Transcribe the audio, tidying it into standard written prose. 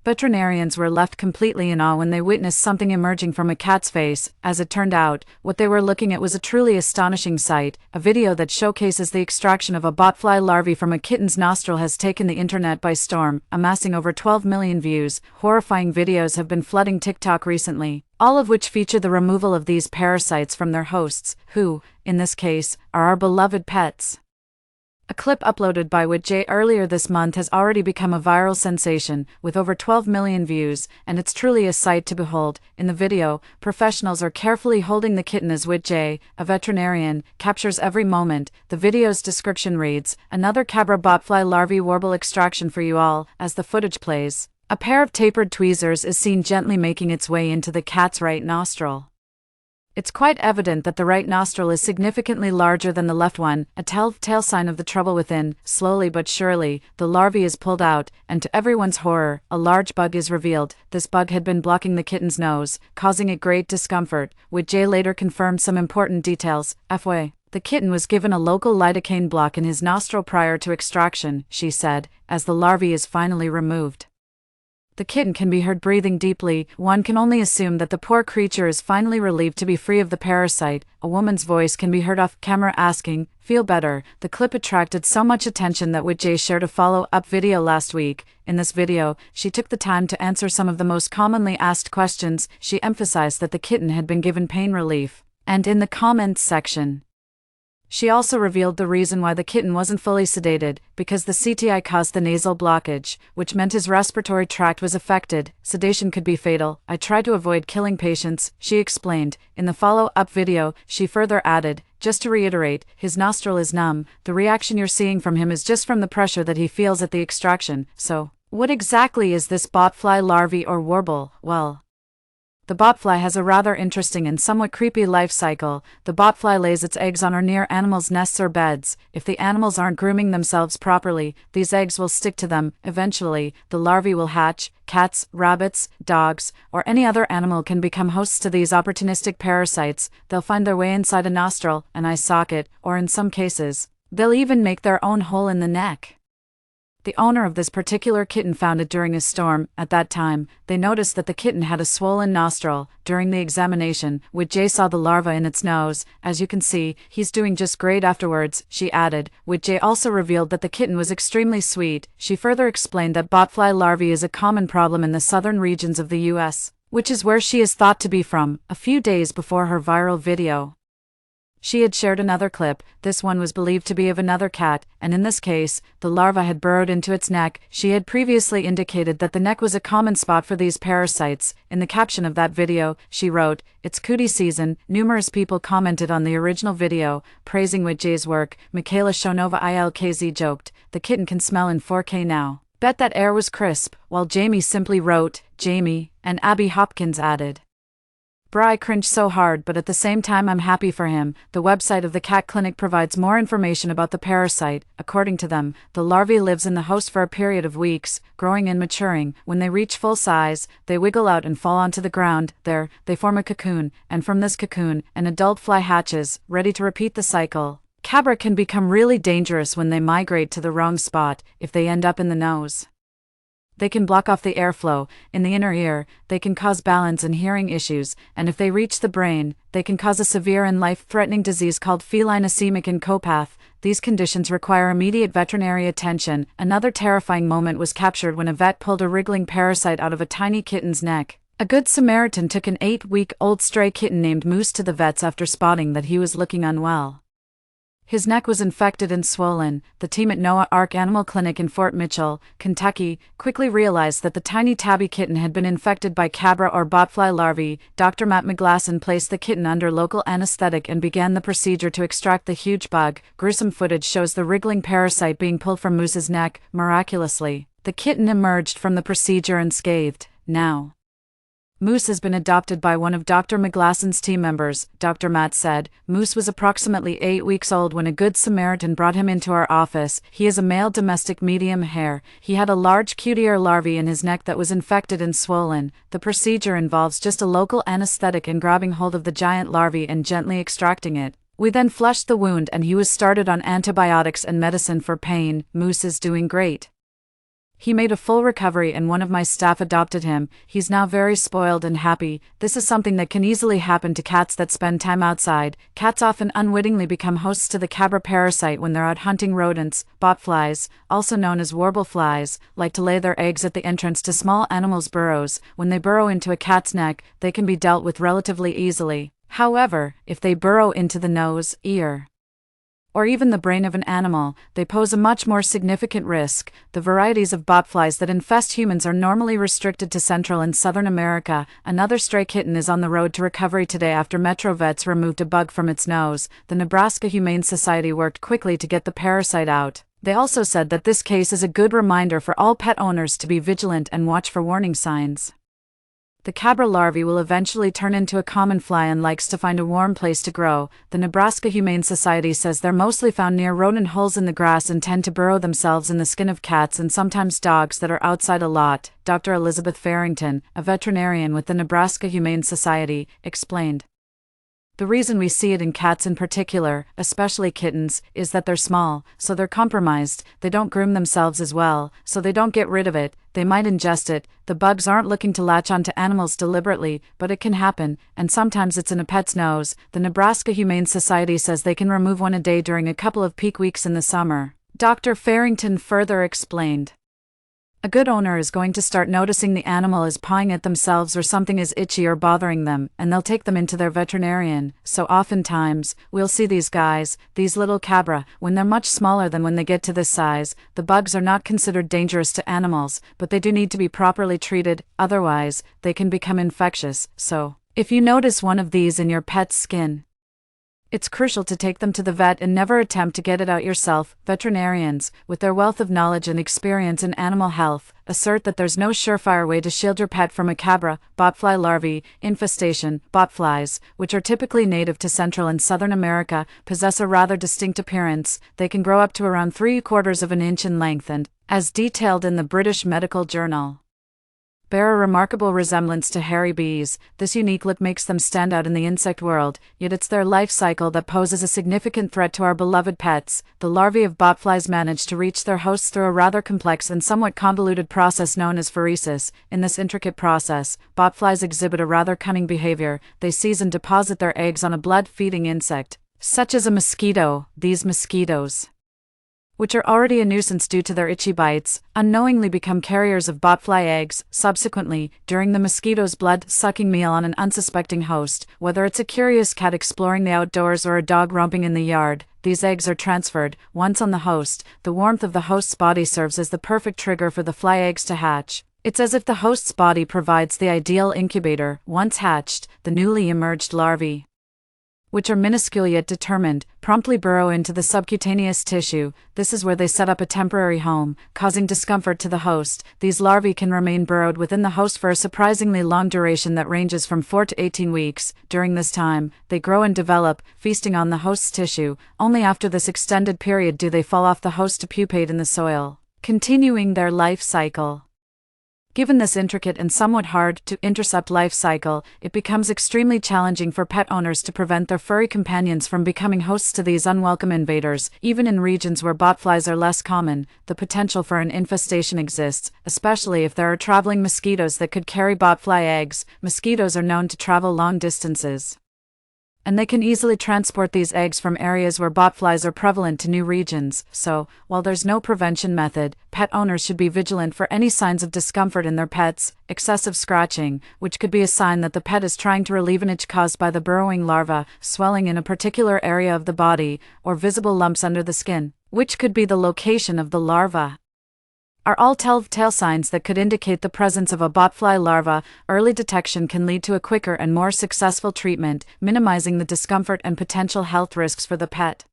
Veterinarians were left completely in awe when they witnessed something emerging from a cat's face. As it turned out, what they were looking at was a truly astonishing sight. A video that showcases the extraction of a botfly larvae from a kitten's nostril has taken the internet by storm, amassing over 12 million views. Horrifying videos have been flooding TikTok recently, all of which feature the removal of these parasites from their hosts, who, in this case, are our beloved pets. A clip uploaded by J earlier this month has already become a viral sensation, with over 12 million views, and it's truly a sight to behold. In the video, professionals are carefully holding the kitten as J, a veterinarian, captures every moment. The video's description reads, "Another Cabra botfly larvae warble extraction for you all." As the footage plays, a pair of tapered tweezers is seen gently making its way into the cat's right nostril. It's quite evident that the right nostril is significantly larger than the left one, a telltale sign of the trouble within. Slowly but surely, the larvae is pulled out, and to everyone's horror, a large bug is revealed. This bug had been blocking the kitten's nose, causing it great discomfort. J later confirmed some important details. The kitten was given a local lidocaine block in his nostril prior to extraction, she said, as the larvae is finally removed. The kitten can be heard breathing deeply. One can only assume that the poor creature is finally relieved to be free of the parasite. A woman's voice can be heard off camera asking, "Feel better?" The clip attracted so much attention that J shared a follow-up video last week. In this video, she took the time to answer some of the most commonly asked questions. She emphasized that the kitten had been given pain relief. And in the comments section, she also revealed the reason why the kitten wasn't fully sedated, because the CTI caused the nasal blockage, which meant his respiratory tract was affected. Sedation could be fatal. "I try to avoid killing patients," she explained. In the follow-up video, she further added, "Just to reiterate, his nostril is numb. The reaction you're seeing from him is just from the pressure that he feels at the extraction." So, what exactly is this botfly larvae or warble? Well, the botfly has a rather interesting and somewhat creepy life cycle. The botfly lays its eggs on or near animals' nests or beds. If the animals aren't grooming themselves properly, these eggs will stick to them. Eventually, the larvae will hatch. Cats, rabbits, dogs, or any other animal can become hosts to these opportunistic parasites. They'll find their way inside a nostril, an eye socket, or in some cases, they'll even make their own hole in the neck. The owner of this particular kitten found it during a storm. At that time, they noticed that the kitten had a swollen nostril. During the examination, J saw the larva in its nose. "As you can see, he's doing just great afterwards," she added. J also revealed that the kitten was extremely sweet. She further explained that botfly larvae is a common problem in the southern regions of the US, which is where she is thought to be from. A few days before her viral video, she had shared another clip. This one was believed to be of another cat, and in this case, the larva had burrowed into its neck. She had previously indicated that the neck was a common spot for these parasites. In the caption of that video, she wrote, "It's cootie season." Numerous people commented on the original video, praising J's work. Michaela Shonova ILKZ joked, "The kitten can smell in 4K now. Bet that air was crisp," while Jamie simply wrote, "Jamie," and Abby Hopkins added, "Bruh, I cringe so hard, but at the same time I'm happy for him." The website of the cat clinic provides more information about the parasite. According to them, the larvae lives in the host for a period of weeks, growing and maturing. When they reach full size, they wiggle out and fall onto the ground. There, they form a cocoon, and from this cocoon, an adult fly hatches, ready to repeat the cycle. Cabra can become really dangerous when they migrate to the wrong spot. If they end up in the nose, they can block off the airflow. In the inner ear, they can cause balance and hearing issues, and if they reach the brain, they can cause a severe and life-threatening disease called feline ischemic encephalopathy. These conditions require immediate veterinary attention. Another terrifying moment was captured when a vet pulled a wriggling parasite out of a tiny kitten's neck. A good Samaritan took an 8-week-old stray kitten named Moose to the vets after spotting that he was looking unwell. His neck was infected and swollen. The team at Noah Ark Animal Clinic in Fort Mitchell, Kentucky, quickly realized that the tiny tabby kitten had been infected by Cabra or botfly larvae. Dr. Matt McGlasson placed the kitten under local anesthetic and began the procedure to extract the huge bug. Gruesome footage shows the wriggling parasite being pulled from Moose's neck. Miraculously, the kitten emerged from the procedure unscathed. Now, Moose has been adopted by one of Dr. McGlasson's team members. Dr. Matt said, "Moose was approximately 8 weeks old when a good Samaritan brought him into our office. He is a male domestic medium hair. He had a large cutie or larvae in his neck that was infected and swollen. The procedure involves just a local anesthetic and grabbing hold of the giant larvae and gently extracting it. We then flushed the wound and he was started on antibiotics and medicine for pain. Moose is doing great. He made a full recovery and one of my staff adopted him. He's now very spoiled and happy. This is something that can easily happen to cats that spend time outside. Cats often unwittingly become hosts to the cabra parasite when they're out hunting rodents. Botflies, also known as warbleflies, like to lay their eggs at the entrance to small animals' burrows. When they burrow into a cat's neck, they can be dealt with relatively easily. However, if they burrow into the nose, ear, or even the brain of an animal, they pose a much more significant risk. The varieties of botflies that infest humans are normally restricted to Central and Southern America. Another stray kitten is on the road to recovery today after Metro vets removed a bug from its nose. The Nebraska Humane Society worked quickly to get the parasite out. They also said that this case is a good reminder for all pet owners to be vigilant and watch for warning signs. The cabra larvae will eventually turn into a common fly and likes to find a warm place to grow. The Nebraska Humane Society says they're mostly found near rodent holes in the grass and tend to burrow themselves in the skin of cats and sometimes dogs that are outside a lot. Dr. Elizabeth Farrington, a veterinarian with the Nebraska Humane Society, explained. The reason we see it in cats in particular, especially kittens, is that they're small, so they're compromised. They don't groom themselves as well, so they don't get rid of it. They might ingest it. The bugs aren't looking to latch onto animals deliberately, but it can happen, and sometimes it's in a pet's nose. The Nebraska Humane Society says they can remove one a day during a couple of peak weeks in the summer. Dr. Farrington further explained. A good owner is going to start noticing the animal is pawing at themselves or something is itchy or bothering them, and they'll take them into their veterinarian. So oftentimes, we'll see these guys, these little cabra, when they're much smaller than when they get to this size. The bugs are not considered dangerous to animals, but they do need to be properly treated, otherwise, they can become infectious. So, if you notice one of these in your pet's skin, it's crucial to take them to the vet and never attempt to get it out yourself. Veterinarians, with their wealth of knowledge and experience in animal health, assert that there's no surefire way to shield your pet from a cabra, botfly larvae, infestation. Botflies, which are typically native to Central and Southern America, possess a rather distinct appearance. They can grow up to around 3/4 of an inch in length and, as detailed in the British Medical Journal, bear a remarkable resemblance to hairy bees. This unique look makes them stand out in the insect world, yet it's their life cycle that poses a significant threat to our beloved pets. The larvae of botflies manage to reach their hosts through a rather complex and somewhat convoluted process known as pheresis. In this intricate process, botflies exhibit a rather cunning behavior. They seize and deposit their eggs on a blood-feeding insect, such as a mosquito. These mosquitoes, which are already a nuisance due to their itchy bites, unknowingly become carriers of botfly eggs. Subsequently, during the mosquito's blood-sucking meal on an unsuspecting host, whether it's a curious cat exploring the outdoors or a dog romping in the yard, these eggs are transferred. Once on the host, the warmth of the host's body serves as the perfect trigger for the fly eggs to hatch. It's as if the host's body provides the ideal incubator. Once hatched, the newly emerged larvae, which are minuscule yet determined, promptly burrow into the subcutaneous tissue. This is where they set up a temporary home, causing discomfort to the host. These larvae can remain burrowed within the host for a surprisingly long duration that ranges from 4 to 18 weeks. During this time, they grow and develop, feasting on the host's tissue. Only after this extended period do they fall off the host to pupate in the soil, continuing their life cycle. Given this intricate and somewhat hard-to-intercept life cycle, it becomes extremely challenging for pet owners to prevent their furry companions from becoming hosts to these unwelcome invaders. Even in regions where botflies are less common, the potential for an infestation exists, especially if there are traveling mosquitoes that could carry botfly eggs. Mosquitoes are known to travel long distances, and they can easily transport these eggs from areas where botflies are prevalent to new regions. So, while there's no prevention method, pet owners should be vigilant for any signs of discomfort in their pets. Excessive scratching, which could be a sign that the pet is trying to relieve an itch caused by the burrowing larva, swelling in a particular area of the body, or visible lumps under the skin, which could be the location of the larva, are all telltale signs that could indicate the presence of a botfly larva. Early detection can lead to a quicker and more successful treatment, minimizing the discomfort and potential health risks for the pet.